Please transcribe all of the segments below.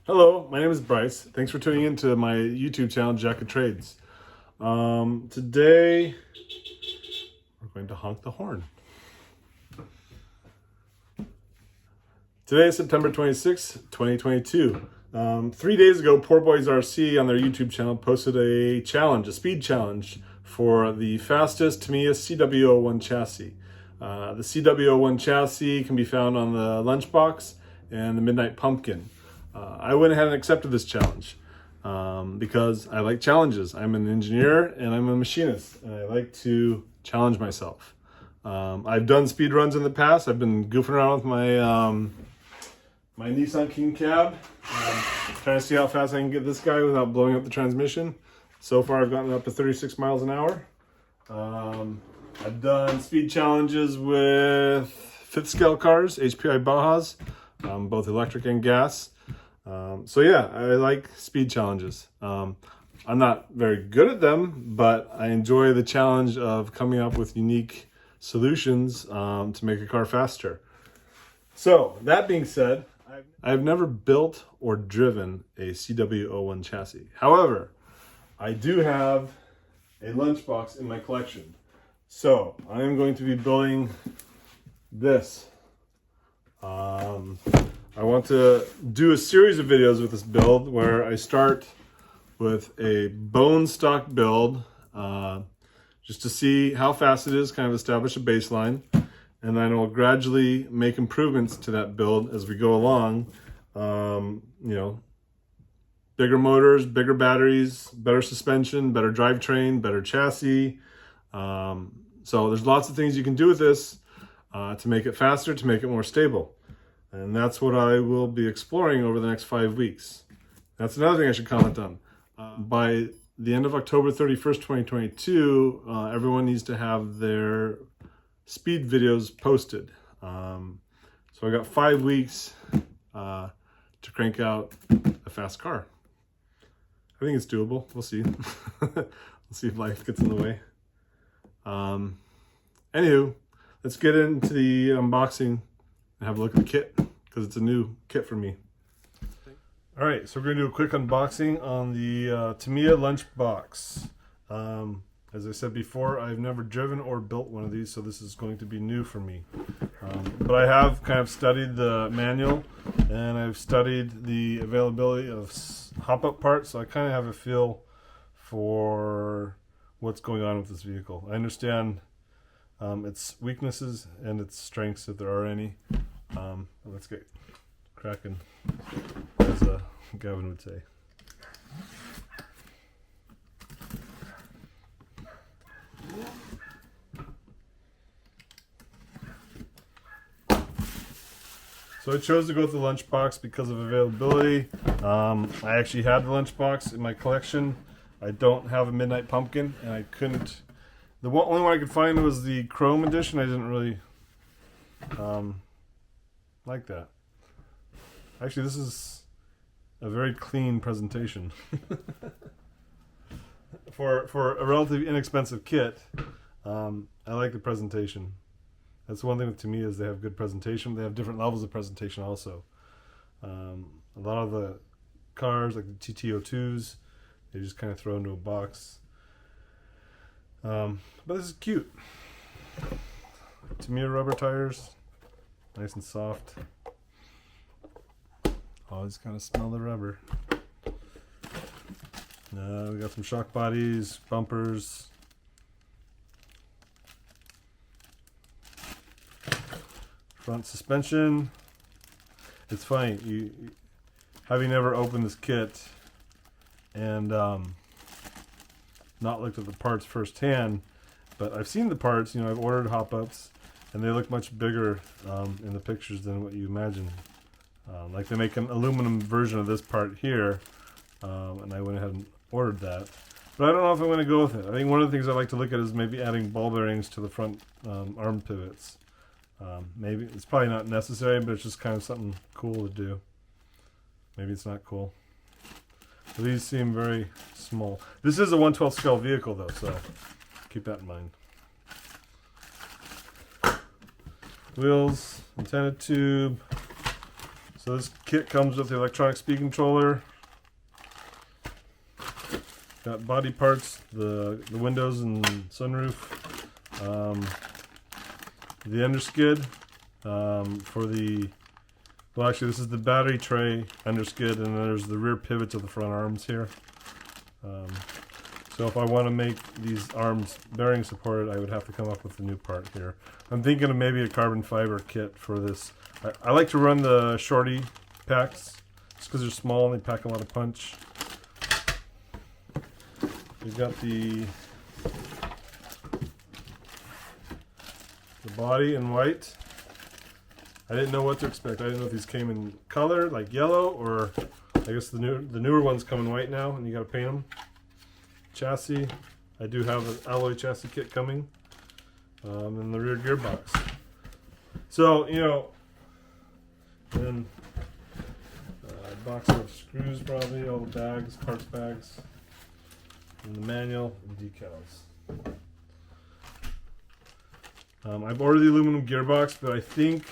Hello, my name is Bryce. Thanks for tuning in to my YouTube channel, Jack of Trades. Today, we're going to honk the horn. Today is September 26, 2022. 3 days ago, Poor Boys RC on their YouTube channel posted a challenge, a speed challenge for the fastest Tamiya CW-01 chassis. The CW-01 chassis can be found on the Lunchbox and the Midnight Pumpkin. I went ahead and accepted this challenge because I like challenges. I'm an engineer and I'm a machinist, and I like to challenge myself. I've done speed runs in the past. I've been goofing around with my my Nissan King Cab, trying to see how fast I can get this guy without blowing up the transmission. So far, I've gotten up to 36 miles an hour. I've done speed challenges with fifth scale cars, HPI Bajas, both electric and gas. So yeah, I like speed challenges. I'm not very good at them, but I enjoy the challenge of coming up with unique solutions to make a car faster. So that being said, I've never built or driven a CW-01 chassis. However, I do have a Lunchbox in my collection. So I am going to be building this. I want to do a series of videos with this build where I start with a bone stock build just to see how fast it is, kind of establish a baseline, and then I'll gradually make improvements to that build as we go along. You know, bigger motors, bigger batteries, better suspension, better drivetrain, better chassis. So there's lots of things you can do with this to make it faster, to make it more stable. And that's what I will be exploring over the next 5 weeks. That's another thing I should comment on. By the end of October 31st, 2022, everyone needs to have their speed videos posted. So I got 5 weeks to crank out a fast car. I think it's doable. We'll see. We'll see if life gets in the way. Anywho, let's get into the unboxing and have a look at the kit, because it's a new kit for me. All right, so we're going to do a quick unboxing on the Tamiya Lunchbox. As I said before, I've never driven or built one of these, so this is going to be new for me. But I have kind of studied the manual, and I've studied the availability of hop-up parts, so I kind of have a feel for what's going on with this vehicle. I understand its weaknesses and its strengths, if there are any. Let's get cracking, as Gavin would say. So I chose to go with the Lunchbox because of availability. I actually had the Lunchbox in my collection. I don't have a Midnight Pumpkin, and I couldn't. The only one I could find was the Chrome edition. I didn't really like that. Actually, this is a very clean presentation for a relatively inexpensive kit. I like the presentation. That's one thing with Tamiya, is they have good presentation. They have different levels of presentation also. A lot of the cars, like the TT02s, they just kind of throw into a box. But this is cute. Tamiya rubber tires, nice and soft. Always kind of smell the rubber. We got some shock bodies, bumpers. Front suspension. It's funny, having never opened this kit and not looked at the parts firsthand, but I've seen the parts. You know, I've ordered hop-ups, and they look much bigger in the pictures than what you imagine. Like, they make an aluminum version of this part here, and I went ahead and ordered that. But I don't know if I'm going to go with it. I think one of the things I like to look at is maybe adding ball bearings to the front arm pivots. Maybe it's probably not necessary, but it's just kind of something cool to do. Maybe it's not cool. But these seem very small. This is a 1/12 scale vehicle, though, so keep that in mind. Wheels, antenna tube, So this kit comes with the electronic speed controller. Got body parts, the windows and sunroof, the underskid for the, well actually this is the battery tray underskid, and then there's the rear pivots of the front arms here. So if I want to make these arms bearing supported, I would have to come up with a new part here. I'm thinking of maybe a carbon fiber kit for this. I like to run the shorty packs just because they're small and they pack a lot of punch. We've got the body in white. I didn't know what to expect. I didn't know if these came in color, like yellow, or I guess the newer ones come in white now, and you got to paint them. Chassis, I do have an alloy chassis kit coming, and the rear gearbox. So then a box of screws, probably all the bags, parts bags, and the manual and decals. I've ordered the aluminum gearbox, but I think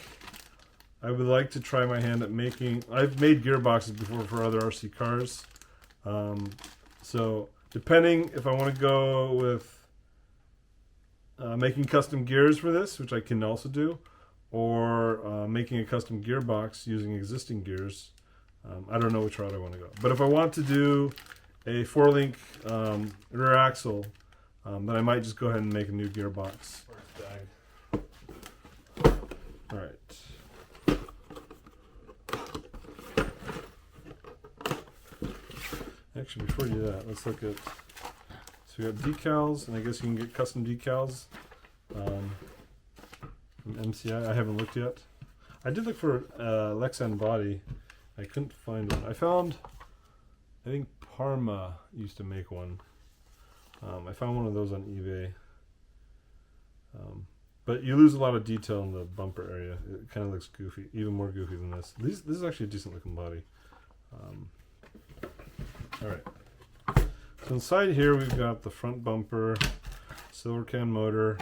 I would like to try my hand at making. I've made gearboxes before for other RC cars, so depending if I want to go with making custom gears for this, which I can also do, or making a custom gearbox using existing gears, I don't know which route I want to go. But if I want to do a 4-link rear axle, then I might just go ahead and make a new gearbox. All right. Actually, before you do that, let's look at. So we got decals, and I guess you can get custom decals from MCI. I haven't looked yet. I did look for Lexan body. I couldn't find one. I found, I think Parma used to make one. I found one of those on eBay. But you lose a lot of detail in the bumper area. It kind of looks goofy, even more goofy than this. This is actually a decent looking body. All right. So inside here we've got the front bumper, silver can motor,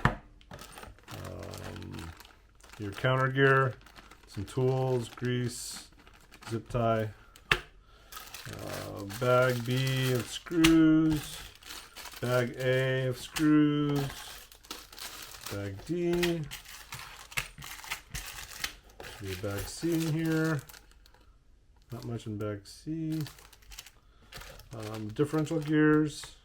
your counter gear, some tools, grease, zip tie, bag B of screws, bag A of screws, bag D, be a bag C in here, not much in bag C, differential gears,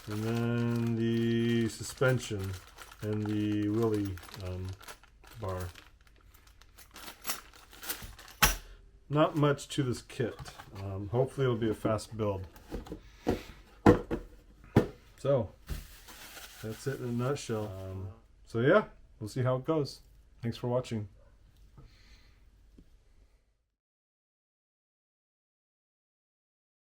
and then the suspension and the wheelie bar. Not much to this kit. Hopefully it'll be a fast build. So that's it in a nutshell. So yeah, we'll see how it goes. Thanks for watching.